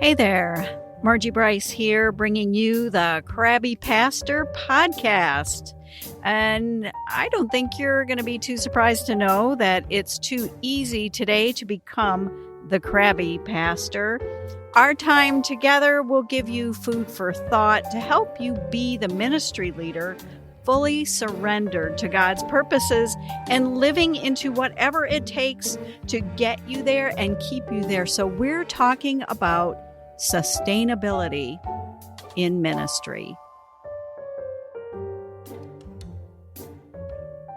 Hey there, Margie Bryce here, bringing you the Crabby Pastor podcast. And I don't think you're going to be too surprised to know that it's too easy today to become the Crabby Pastor. Our time together will give you food for thought to help you be the ministry leader fully surrendered to God's purposes and living into whatever it takes to get you there and keep you there. So we're talking about sustainability in ministry.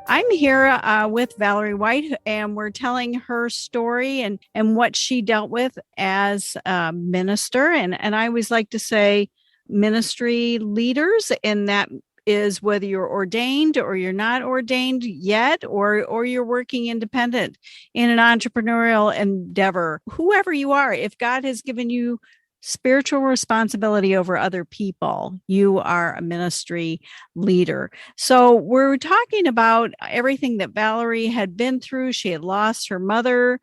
I'm here with Valerie White, and we're telling her story and what she dealt with as a minister. And I always like to say ministry leaders, and that is whether you're ordained or you're not ordained yet, or you're working independent in an entrepreneurial endeavor. Whoever you are, if God has given you spiritual responsibility over other people, you are a ministry leader. So we're talking about everything that Valerie had been through. She had lost her mother,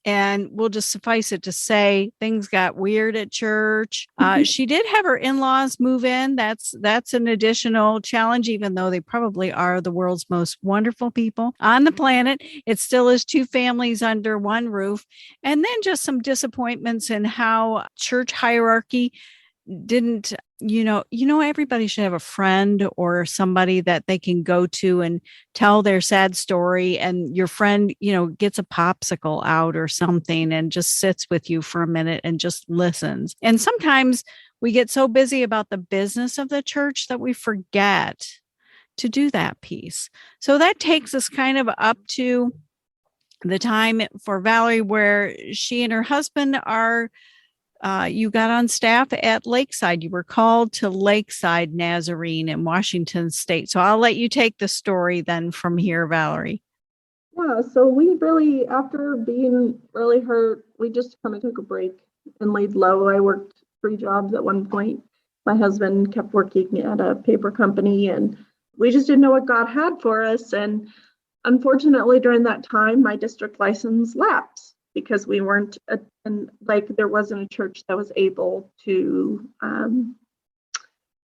and we'll just suffice it to say things got weird at church. She did have her in-laws move in. That's an additional challenge, even though they probably are the world's most wonderful people on the planet. It still is two families under one roof. And then just some disappointments in how church hierarchy didn't, everybody should have a friend or somebody that they can go to and tell their sad story. And your friend, gets a popsicle out or something and just sits with you for a minute and just listens. And sometimes we get so busy about the business of the church that we forget to do that piece. So that takes us kind of up to the time for Valerie where she and her husband are you got on staff at Lakeside. You were called to Lakeside Nazarene in Washington State. So I'll let you take the story then from here, Valerie. Yeah, so we really, after being really hurt, we just kind of took a break and laid low. I worked 3 jobs at one point. My husband kept working at a paper company, and we just didn't know what God had for us. And unfortunately, during that time, my district license lapsed because we weren't, there wasn't a church that was able to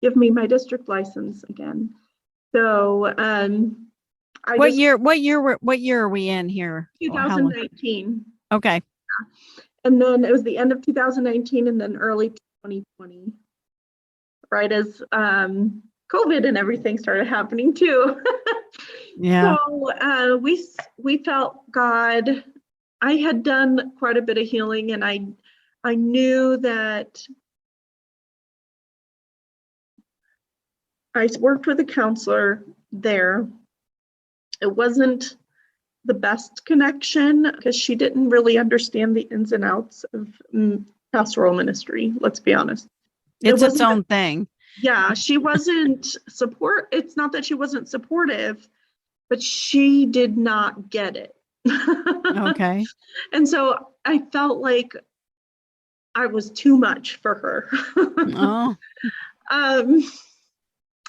give me my district license again. So What year are we in here? 2019. Okay. And then it was the end of 2019 and then early 2020, right as COVID and everything started happening too. Yeah. So we felt God. I had done quite a bit of healing, and I knew that I worked with a counselor there. It wasn't the best connection because she didn't really understand the ins and outs of pastoral ministry. Let's be honest. It's its own thing. Yeah, she wasn't It's not that she wasn't supportive, but she did not get it. Okay. And so I felt like I was too much for her. Oh.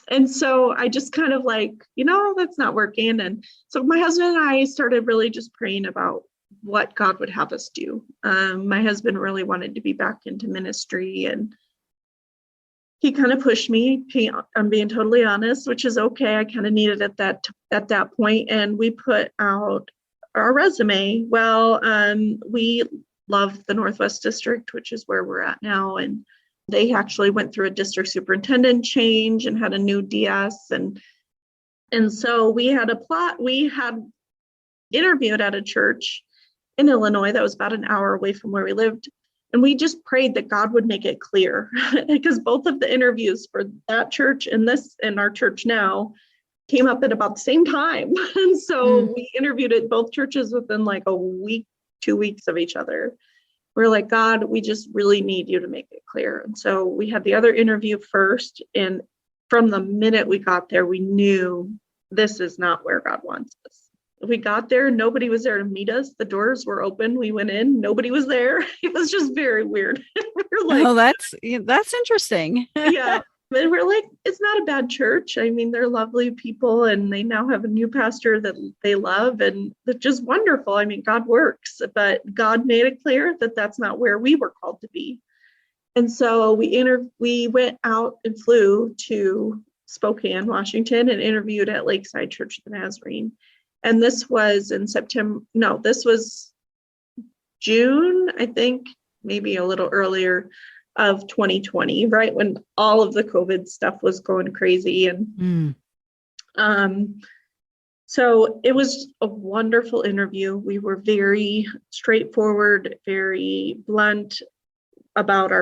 And so I just kind of that's not working. And so my husband and I started really just praying about what God would have us do. My husband really wanted to be back into ministry, and he kind of pushed me. I'm being totally honest, which is okay. I kind of needed it at that point. And we put out our resume. Well, we love the Northwest District, which is where we're at now. And they actually went through a district superintendent change and had a new DS. And so we had interviewed at a church in Illinois that was about an hour away from where we lived. And we just prayed that God would make it clear because both of the interviews for that church and our church now came up at about the same time. And so we interviewed at both churches within like a week, 2 weeks of each other. We're like, God, we just really need you to make it clear. And so we had the other interview first. And from the minute we got there, we knew this is not where God wants us. We got there, nobody was there to meet us. The doors were open. We went in, nobody was there. It was just very weird. We're like, oh, that's interesting. Yeah. And we're like, it's not a bad church. I mean, they're lovely people, and they now have a new pastor that they love, and it's just wonderful. I mean, God works, but God made it clear that that's not where we were called to be. And so we went out and flew to Spokane, Washington, and interviewed at Lakeside Church of the Nazarene. And this was in September. No, this was June, I think, maybe a little earlier, of 2020, right when all of the COVID stuff was going crazy. And so it was a wonderful interview. We were very straightforward, very blunt about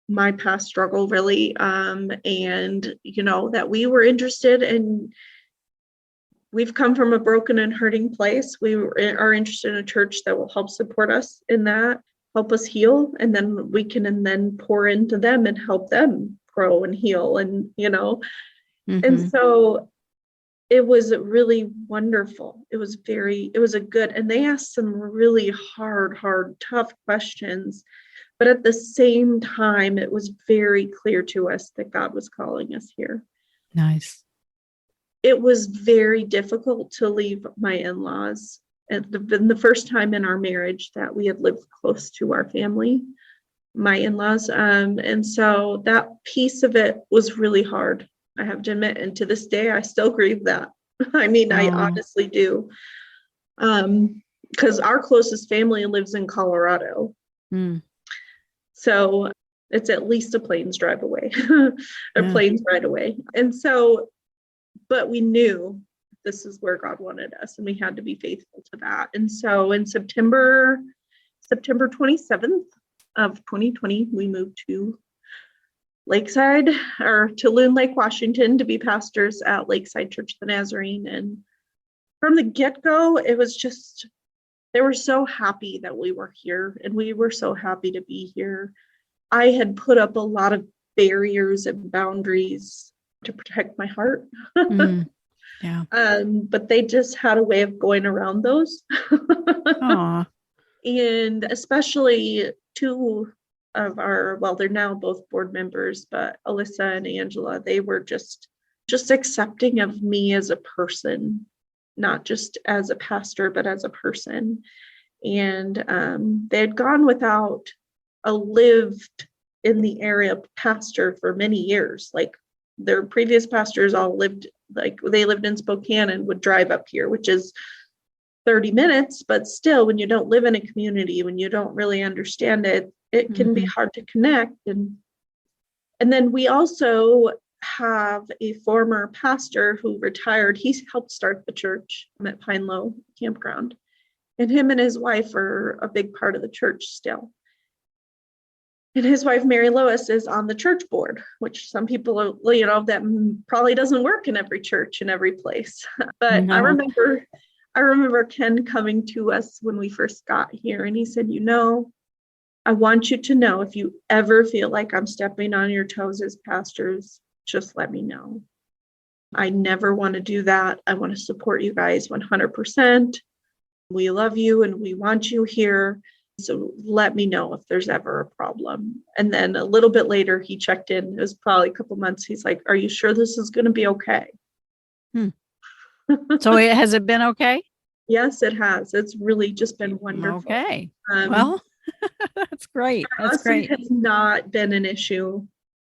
my past struggle, really, and that we were interested in. We've come from a broken and hurting place. We are interested in a church that will help support us in that, help us heal, and then we can then pour into them and help them grow and heal, and and so it was really wonderful. It was a good, and they asked some really hard, tough questions, but at the same time, it was very clear to us that God was calling us here. Nice. It was very difficult to leave my in-laws. And the first time in our marriage that we had lived close to our family, my in-laws. And so that piece of it was really hard, I have to admit. And to this day, I still grieve that. I mean, I honestly do. Because our closest family lives in Colorado. So it's at least a plane's drive away, plane's ride away. And so, but we knew this is where God wanted us, and we had to be faithful to that. And so in September 27th of 2020, we moved to Lakeside, or to Loon Lake, Washington, to be pastors at Lakeside Church of the Nazarene. And from the get-go, it was just, they were so happy that we were here, and we were so happy to be here. I had put up a lot of barriers and boundaries to protect my heart. Yeah. But they just had a way of going around those. And especially two of they're now both board members, but Alyssa and Angela, they were just accepting of me as a person, not just as a pastor, but as a person. And they had gone without a lived in the area pastor for many years. Like, their previous pastors all lived in Spokane and would drive up here, which is 30 minutes, but still, when you don't live in a community, when you don't really understand it, it can be hard to connect. And then we also have a former pastor who retired. He's helped start the church at Pine Low Campground, and him and his wife are a big part of the church still. And his wife, Mary Lois, is on the church board, which some people, that probably doesn't work in every church in every place. But no. I remember Ken coming to us when we first got here, and he said, I want you to know, if you ever feel like I'm stepping on your toes as pastors, just let me know. I never want to do that. I want to support you guys 100%. We love you and we want you here. So let me know if there's ever a problem. And then a little bit later, he checked in. It was probably a couple months. He's like, are you sure this is going to be okay? So has it been okay? Yes, it has. It's really just been wonderful. Okay. Well, that's great. That's great. It has not been an issue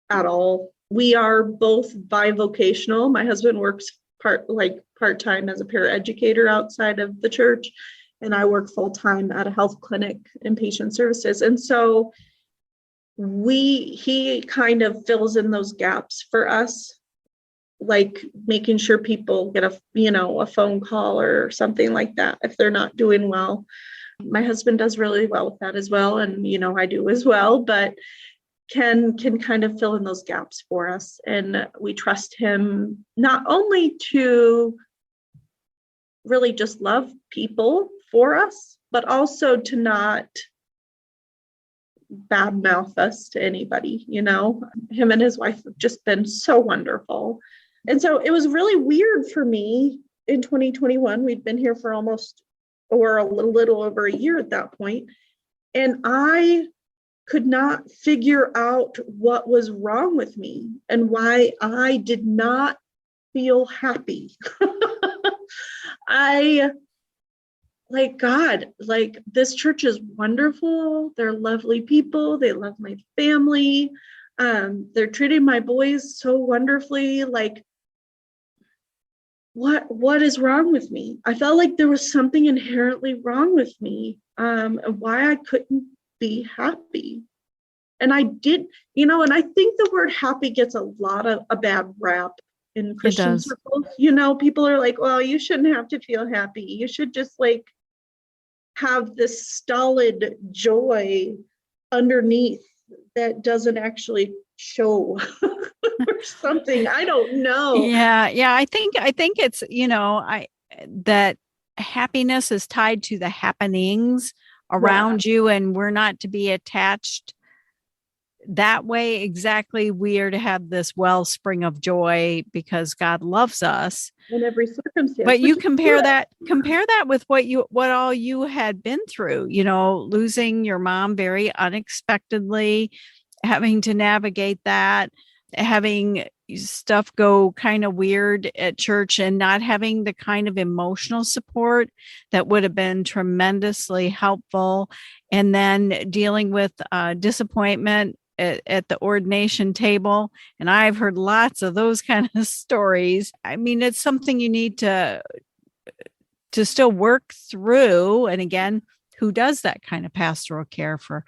at all. We are both bivocational. My husband works part-time as a paraeducator outside of the church, and I work full-time at a health clinic in patient services. And so he kind of fills in those gaps for us, like making sure people get a phone call or something like that if they're not doing well. My husband does really well with that as well, and I do as well, but Ken can kind of fill in those gaps for us, and we trust him not only to really just love people for us, but also to not badmouth us to anybody. Him and his wife have just been so wonderful. And so it was really weird for me in 2021. We'd been here for almost, or a little over a year at that point, and I could not figure out what was wrong with me and why I did not feel happy. like, God, like, this church is wonderful. They're lovely people. They love my family. They're treating my boys so wonderfully. Like, what is wrong with me? I felt like there was something inherently wrong with me, and why I couldn't be happy. And I did, and I think the word happy gets a bad rap in It Christian does. circles. People are like, well, you shouldn't have to feel happy. You should just like have this stolid joy underneath that doesn't actually show or something. I don't know. Yeah. I think it's, that happiness is tied to the happenings Yeah. around you, and we're not to be attached that way exactly. We are to have this wellspring of joy because God loves us. In every circumstance, But which you is compare good. that with what all you had been through, losing your mom very unexpectedly, having to navigate that, having stuff go kind of weird at church, and not having the kind of emotional support that would have been tremendously helpful, and then dealing with disappointment at the ordination table. And I've heard lots of those kind of stories. I mean, it's something you need to still work through. And again, who does that kind of pastoral care for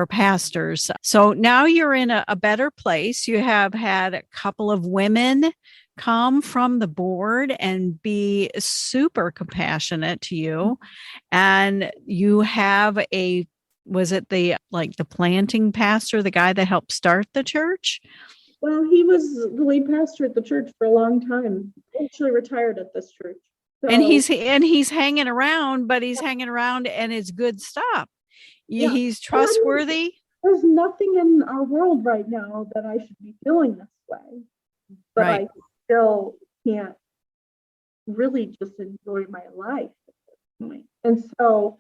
pastors? So now you're in a better place. You have had a couple of women come from the board and be super compassionate to you. And you have was it the planting pastor, the guy that helped start the church? Well, he was the lead pastor at the church for a long time. Actually retired at this church. And So he's hanging around, but he's hanging around and it's good stuff. yeah. He's And I mean, trustworthy. there's nothing in our world right now that I should be feeling this way, but Right. I still can't really just enjoy my life at this point. And so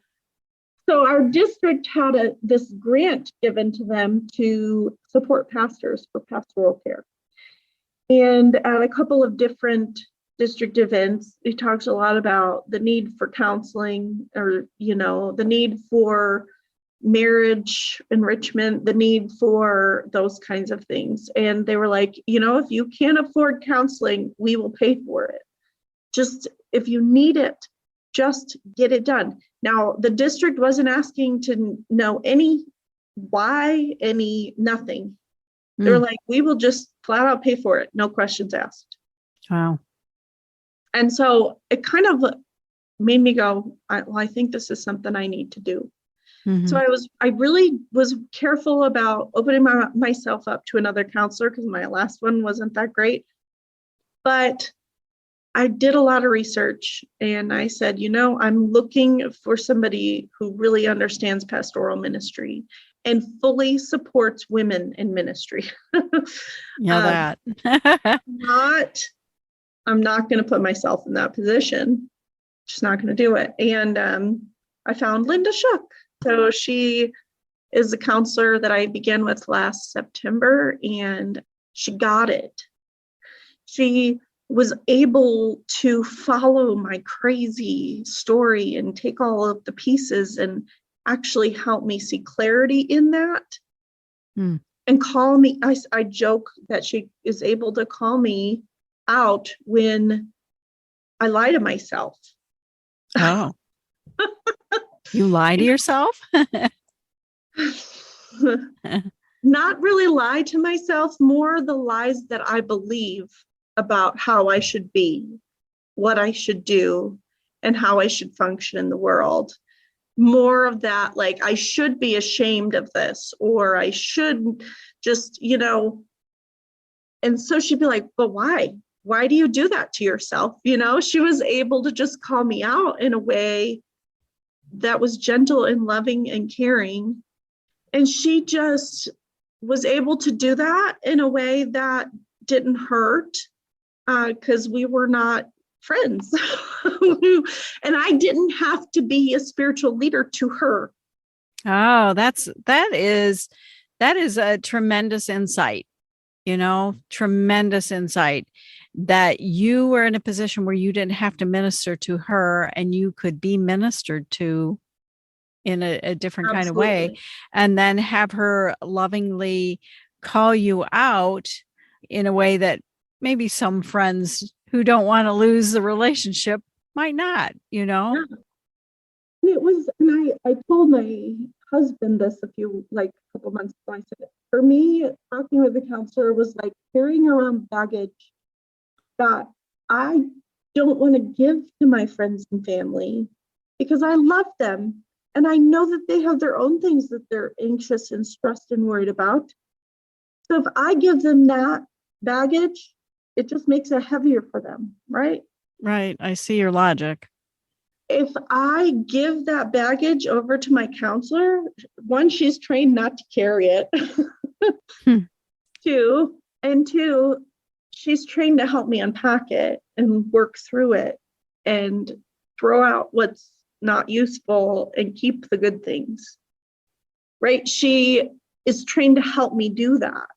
our district had this grant given to them to support pastors for pastoral care. And at a couple of different district events, he talks a lot about the need for counseling, or, the need for marriage enrichment, the need for those kinds of things. And they were like, if you can't afford counseling, we will pay for it. Just if you need it, just get it done. Now, the district wasn't asking to know any why, any nothing. They're like, we will just flat out pay for it. No questions asked. Wow. And so it kind of made me go, I think this is something I need to do. Mm-hmm. So I really was careful about opening myself up to another counselor, because my last one wasn't that great. But I did a lot of research, and I said, I'm looking for somebody who really understands pastoral ministry and fully supports women in ministry. Yeah, that. I'm not going to put myself in that position. Just not going to do it. And I found Linda Shook. So she is a counselor that I began with last September, and she got it. She was able to follow my crazy story and take all of the pieces and actually help me see clarity in that. And call me. I joke that she is able to call me out when I lie to myself. Oh. You lie to yourself? Not really lie to myself, more the lies that I believe about how I should be, what I should do, and how I should function in the world. More of that, like, I should be ashamed of this, or I should just, and so she'd be like, but why? Why do you do that to yourself? She was able to just call me out in a way that was gentle and loving and caring. And she just was able to do that in a way that didn't hurt, because we were not friends. And I didn't have to be a spiritual leader to her. Oh, that is a tremendous insight, tremendous insight. that you were in a position where you didn't have to minister to her and you could be ministered to in a different kind of way, Absolutely. and then have her lovingly call you out in a way that maybe some friends who don't want to lose the relationship might not, you know? Yeah. And it was, and I told my husband this a couple months ago. I said, for me, talking with the counselor was like carrying around baggage that I don't want to give to my friends and family because I love them. And I know that they have their own things that they're anxious and stressed and worried about. So if I give them that baggage, it just makes it heavier for them, right? Right. I see your logic. If I give that baggage over to my counselor, one, she's trained not to carry it. Two, she's trained to help me unpack it and work through it and throw out what's not useful and keep the good things, right? She is trained to help me do that.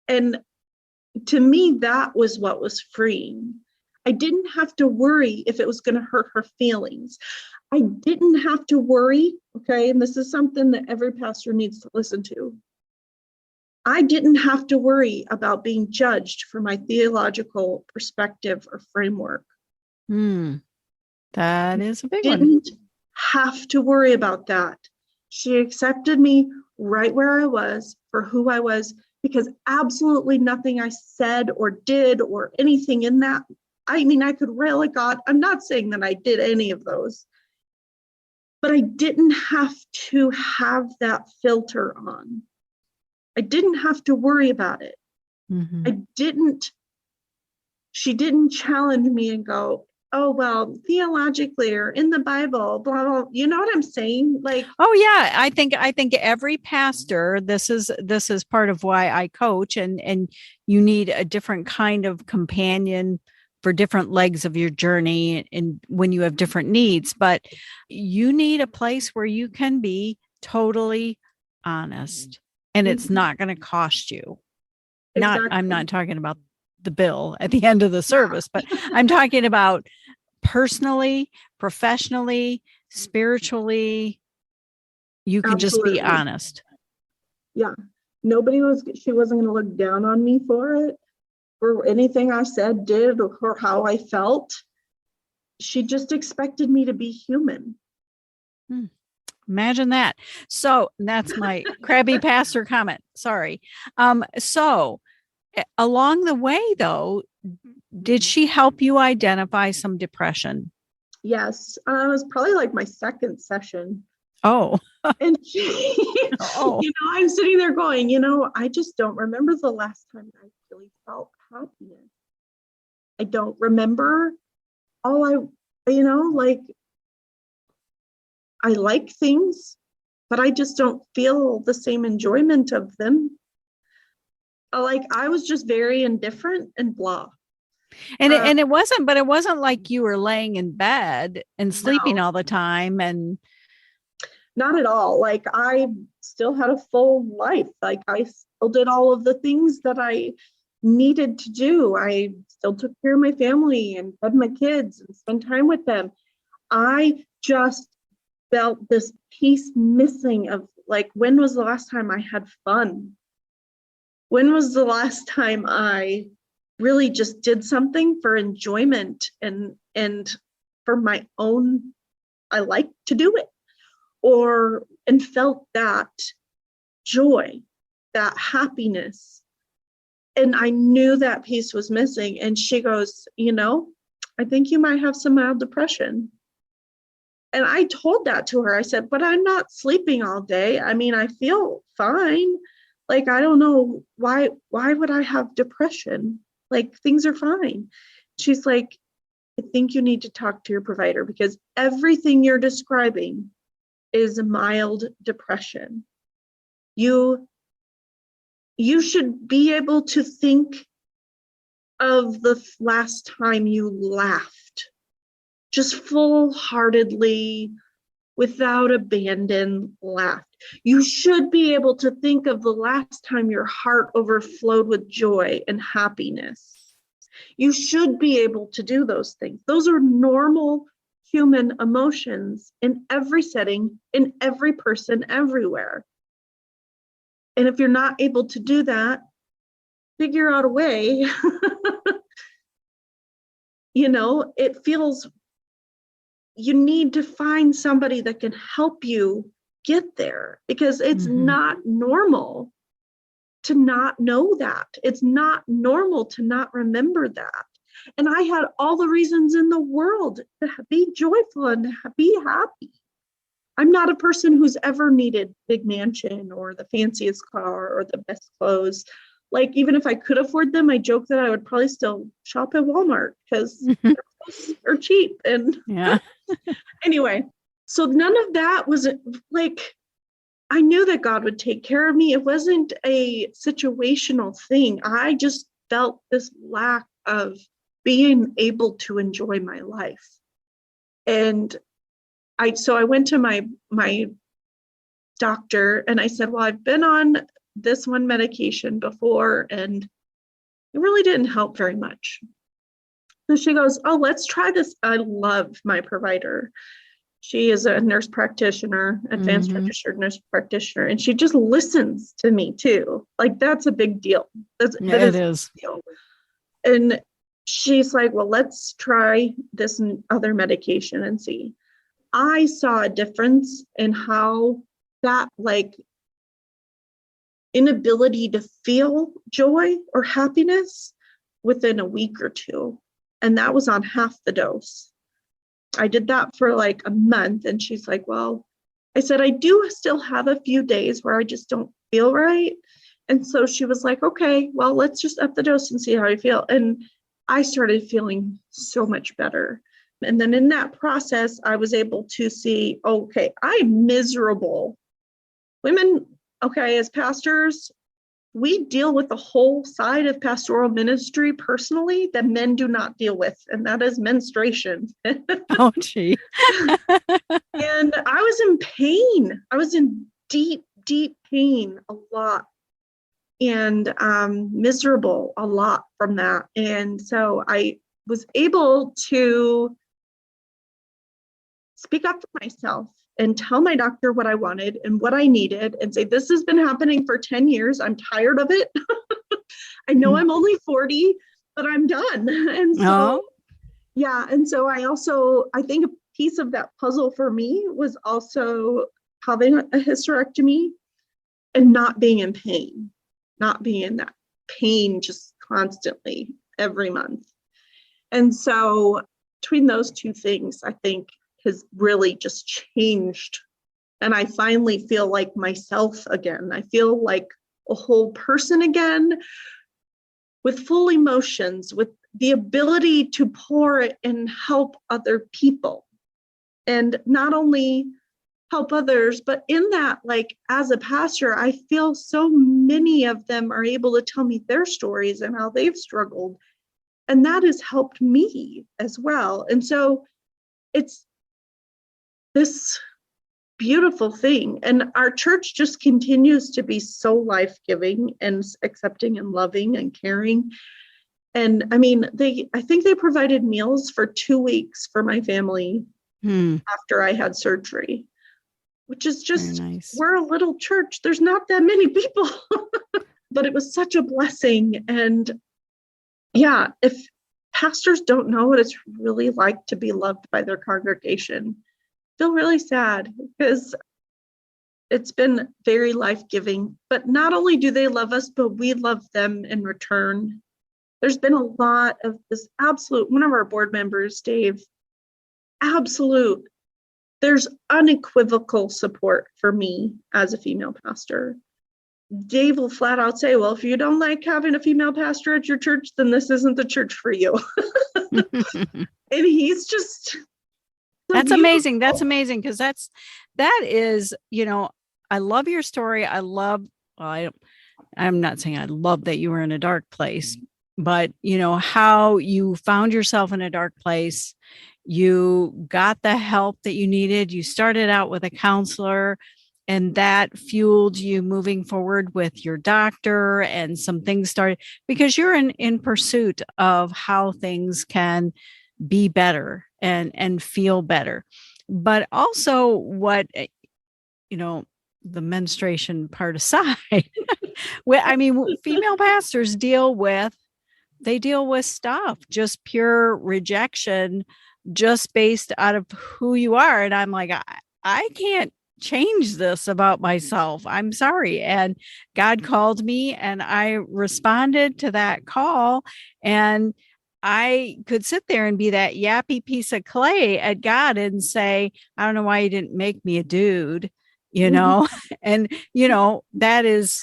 And to me, that was what was freeing. I didn't have to worry if it was going to hurt her feelings. I didn't have to worry, okay, and this is something that every pastor needs to listen to. I didn't have to worry about being judged for my theological perspective or framework. That is a big one. Didn't have to worry about that. She accepted me right where I was for who I was, because absolutely nothing I said or did or anything in that, I mean, I could rail at God. I'm not saying that I did any of those, but I didn't have to have that filter on. I didn't have to worry about it. She didn't challenge me and go, oh, well, theologically or in the Bible, blah, blah. You know what I'm saying? Like, oh yeah, I think every pastor, this is part of why I coach, and you need a different kind of companion for different legs of your journey and when you have different needs, but you need a place where you can be totally honest and it's not going to cost you. exactly. I'm not talking about the bill at the end of the service, but I'm talking about personally, professionally, spiritually. You can just be honest. Yeah. She wasn't going to look down on me for it, for anything I said, did, or how I felt. She just expected me to be human. Imagine that. So that's my crabby pastor comment. Sorry. So along the way, though, did she help you identify some depression? Yes. It was probably like my second session. Oh. And I'm sitting there going, I just don't remember the last time I really felt happiness. I don't remember I like things, but I just don't feel the same enjoyment of them. I was just very indifferent and blah. And it wasn't like you were laying in bed and sleeping all the time, and not at all. I still had a full life. I still did all of the things that I needed to do. I still took care of my family and fed my kids and spent time with them. I just felt this piece missing of when was the last time I had fun? When was the last time I really just did something for enjoyment and for my own, I like to do it, and felt that joy, that happiness. And I knew that piece was missing. And she goes, I think you might have some mild depression. And I told that to her. I said, but I'm not sleeping all day. I mean, I feel fine. I don't know why would I have depression? Things are fine. She's like, I think you need to talk to your provider because everything you're describing is a mild depression. You should be able to think of the last time you laughed, just full-heartedly, without abandon, laughed. You should be able to think of the last time your heart overflowed with joy and happiness. You should be able to do those things. Those are normal human emotions in every setting, in every person, everywhere. And if you're not able to do that, figure out a way. It feels you need to find somebody that can help you get there, because it's not normal to not know that. It's not normal to not remember that. And I had all the reasons in the world to be joyful and be happy. I'm not a person who's ever needed big mansion or the fanciest car or the best clothes. Like, even if I could afford them, I joke that I would probably still shop at Walmart because they're cheap. And yeah. Anyway, so none of that was like, I knew that God would take care of me. It wasn't a situational thing. I just felt this lack of being able to enjoy my life. And I went to my doctor and I said, well, I've been on this one medication before and it really didn't help very much. So she goes, oh, let's try this. I love my provider. She is a nurse practitioner, advanced registered nurse practitioner, and she just listens to me too. Like, that's a big deal. That is a big deal. And she's like, well, let's try this other medication and see. I saw a difference in how that inability to feel joy or happiness within a week or two. And that was on half the dose. I did that for like a month. And she's like, well, I said, I do still have a few days where I just don't feel right. And so she was like, okay, well, let's just up the dose and see how I feel. And I started feeling so much better. And then in that process, I was able to see, okay, I'm miserable. Women, okay, as pastors, we deal with the whole side of pastoral ministry personally that men do not deal with, and that is menstruation. Oh, gee. And I was in pain. I was in deep, deep pain a lot, and miserable a lot from that. And so I was able to speak up for myself and tell my doctor what I wanted and what I needed and say, this has been happening for 10 years. I'm tired of it. I know I'm only 40, but I'm done. And so, yeah. And so I think a piece of that puzzle for me was also having a hysterectomy and not being in pain, not being in that pain just constantly every month. And so between those two things, I think has really just changed. And I finally feel like myself again. I feel like a whole person again with full emotions, with the ability to pour and help other people. And not only help others, but in that, like as a pastor, I feel so many of them are able to tell me their stories and how they've struggled. And that has helped me as well. And so it's this beautiful thing. And our church just continues to be so life-giving and accepting and loving and caring. And I mean, I think they provided meals for 2 weeks for my family after I had surgery, which is just, nice. We're a little church. There's not that many people, but it was such a blessing. And yeah, if pastors don't know what it's really like to be loved by their congregation, feel really sad, because it's been very life-giving. But not only do they love us, but we love them in return. There's been a lot of this absolute, one of our board members, Dave, absolute, there's unequivocal support for me as a female pastor. Dave will flat out say, well, if you don't like having a female pastor at your church, then this isn't the church for you. And he's just, that's amazing. That's amazing. Because that is, I love your story. I'm not saying I love that you were in a dark place, but how you found yourself in a dark place. You got the help that you needed. You started out with a counselor and that fueled you moving forward with your doctor, and some things started because you're in pursuit of how things can be better and feel better. But also what, you know, the menstruation part aside, I mean, female pastors deal with stuff, just pure rejection, just based out of who you are. And I'm like, I can't change this about myself. I'm sorry. And God called me and I responded to that call. And I could sit there and be that yappy piece of clay at God and say, I don't know why you didn't make me a dude, you know? And, you know, that is,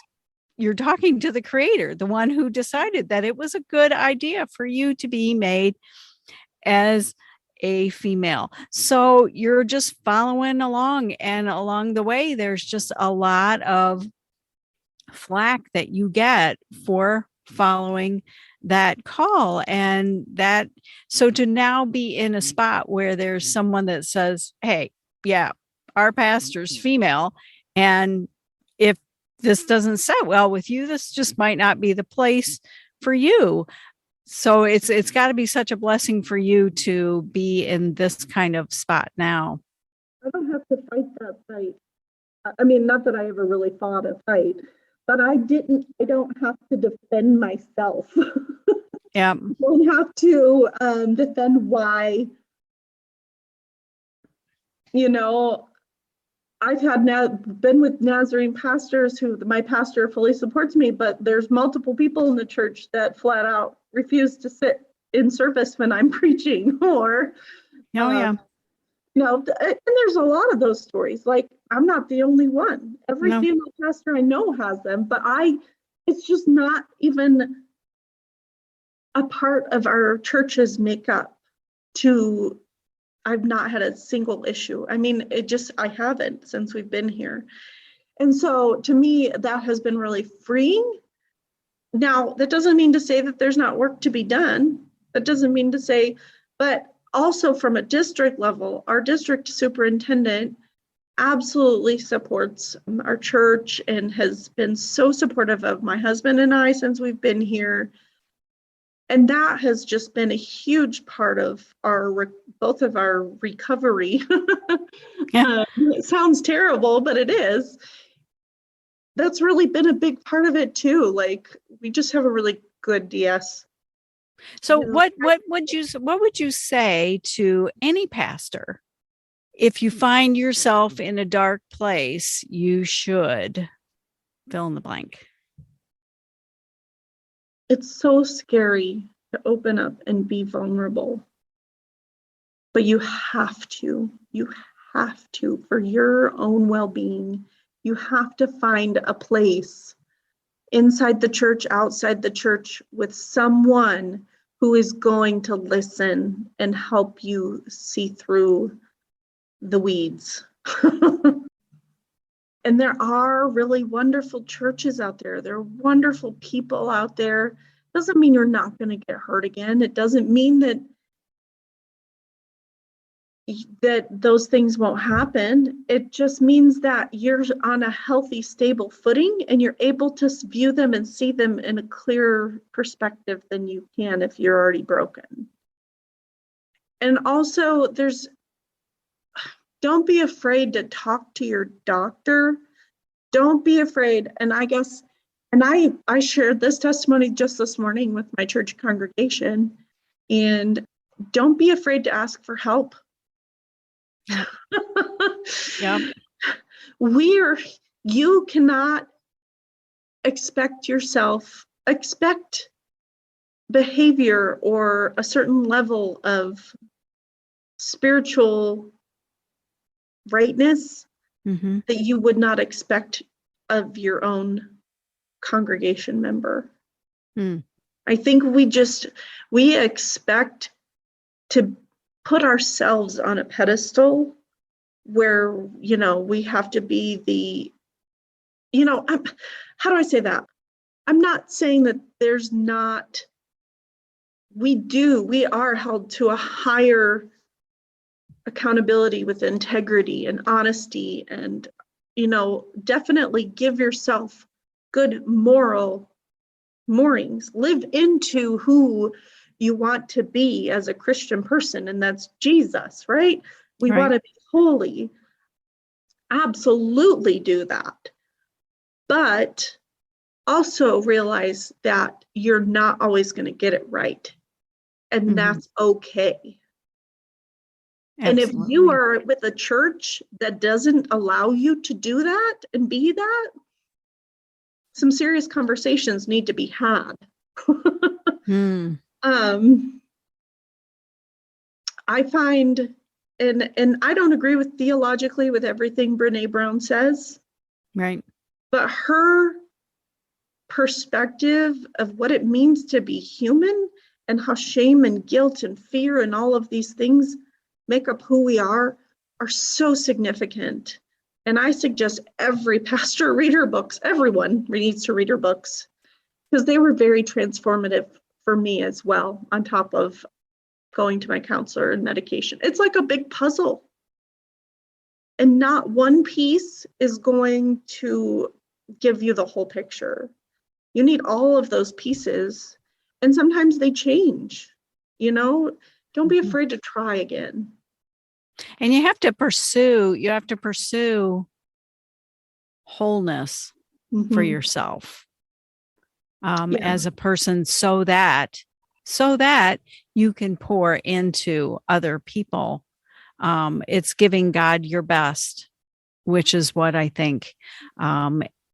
you're talking to the creator, the one who decided that it was a good idea for you to be made as a female. So you're just following along, and along the way, there's just a lot of flack that you get for following that call. And that, so to now be in a spot where there's someone that says, hey, yeah, our pastor's female, and if this doesn't set well with you, this just might not be the place for you. So it's got to be such a blessing for you to be in this kind of spot now. I don't have to fight that fight. I mean, not that I ever really fought a fight, but I don't have to defend myself. Yeah. I don't have to defend why, you know, I've been with Nazarene pastors who my pastor fully supports me, but there's multiple people in the church that flat out refuse to sit in service when I'm preaching, or Yeah. and there's a lot of those stories. Like, I'm not the only one. Every female pastor I know has them, but it's just not even a part of our church's makeup to. I've not had a single issue. I mean, I haven't since we've been here. And so to me, that has been really freeing. Now, that doesn't mean to say that there's not work to be done. That doesn't mean to say, but also from a district level, our district superintendent absolutely supports our church and has been so supportive of my husband and I since we've been here. And that has just been a huge part of both of our recovery. It sounds terrible, but it is. That's really been a big part of it too. Like, we just have a really good DS. So what would you say to any pastor? If you find yourself in a dark place, you should fill in the blank. It's so scary to open up and be vulnerable. But you have to, for your own well-being, you have to find a place inside the church, outside the church, with someone who is going to listen and help you see through the weeds. And there are really wonderful churches out there. There are wonderful people out there. Doesn't mean you're not going to get hurt again. It doesn't mean that those things won't happen. It just means that you're on a healthy, stable footing and you're able to view them and see them in a clearer perspective than you can if you're already broken. And also, don't be afraid to talk to your doctor. Don't be afraid. And I guess, and I shared this testimony just this morning with my church congregation, and don't be afraid to ask for help. Yeah. You cannot expect behavior or a certain level of spiritual rightness that you would not expect of your own congregation member. I think we expect to put ourselves on a pedestal where, we have to be how do I say that? I'm not saying that there's not, we are held to a higher accountability with integrity and honesty and, definitely give yourself good moral moorings. Live into who you want to be as a Christian person, and that's Jesus, right? We want to be holy. Absolutely do that. But also realize that you're not always going to get it right. And that's okay. Absolutely. And if you are with a church that doesn't allow you to do that and be that, some serious conversations need to be had. I find, and I don't agree with theologically with everything Brene Brown says. Right. But her perspective of what it means to be human and how shame and guilt and fear and all of these things make up who we are so significant. And I suggest every pastor read her books. Everyone needs to read her books because they were very transformative for me as well, on top of going to my counselor and medication. It's like a big puzzle. And not one piece is going to give you the whole picture. You need all of those pieces. And sometimes they change, Don't be afraid to try again. And you have to pursue wholeness for yourself as a person so that you can pour into other people. It's giving God your best, which is what I think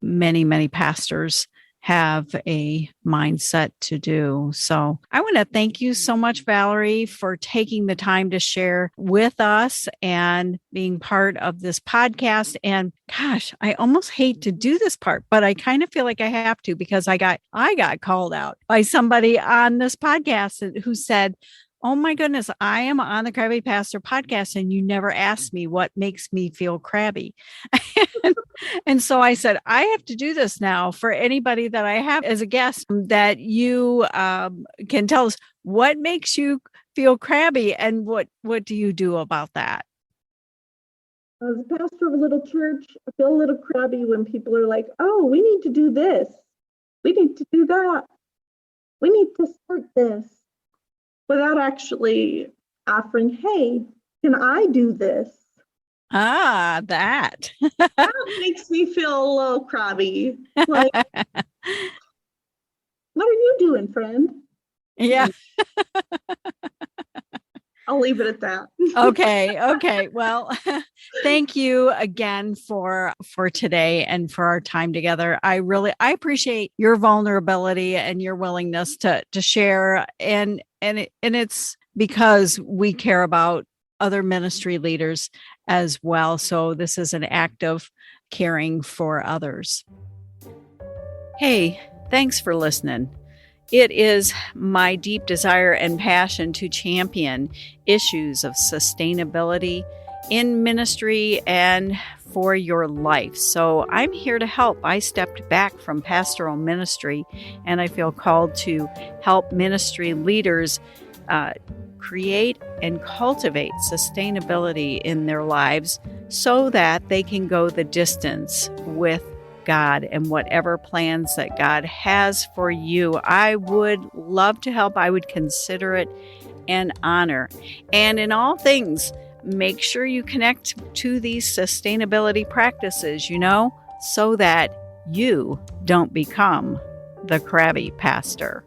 many, many pastors have a mindset to do. So I want to thank you so much, Valerie, for taking the time to share with us and being part of this podcast. And gosh, I almost hate to do this part, but I kind of feel like I have to, because I got called out by somebody on this podcast who said, "Oh my goodness, I am on the Crabby Pastor podcast and you never asked me what makes me feel crabby." And so I said, I have to do this now for anybody that I have as a guest, that you can tell us what makes you feel crabby and what do you do about that? As a pastor of a little church, I feel a little crabby when people are like, "Oh, we need to do this. We need to do that. We need to start this," without actually offering, "Hey, can I do this?" That makes me feel a little crabby. Like, what are you doing, friend? Yeah. I'll leave it at that. Okay. Well, thank you again for today and for our time together. I appreciate your vulnerability and your willingness to share. And it's because we care about other ministry leaders as well. So this is an act of caring for others. Hey, thanks for listening. It is my deep desire and passion to champion issues of sustainability in ministry and for your life. So I'm here to help. I stepped back from pastoral ministry, and I feel called to help ministry leaders create and cultivate sustainability in their lives so that they can go the distance with God and whatever plans that God has for you. I would love to help. I would consider it an honor. And in all things, make sure you connect to these sustainability practices, so that you don't become the crabby pastor.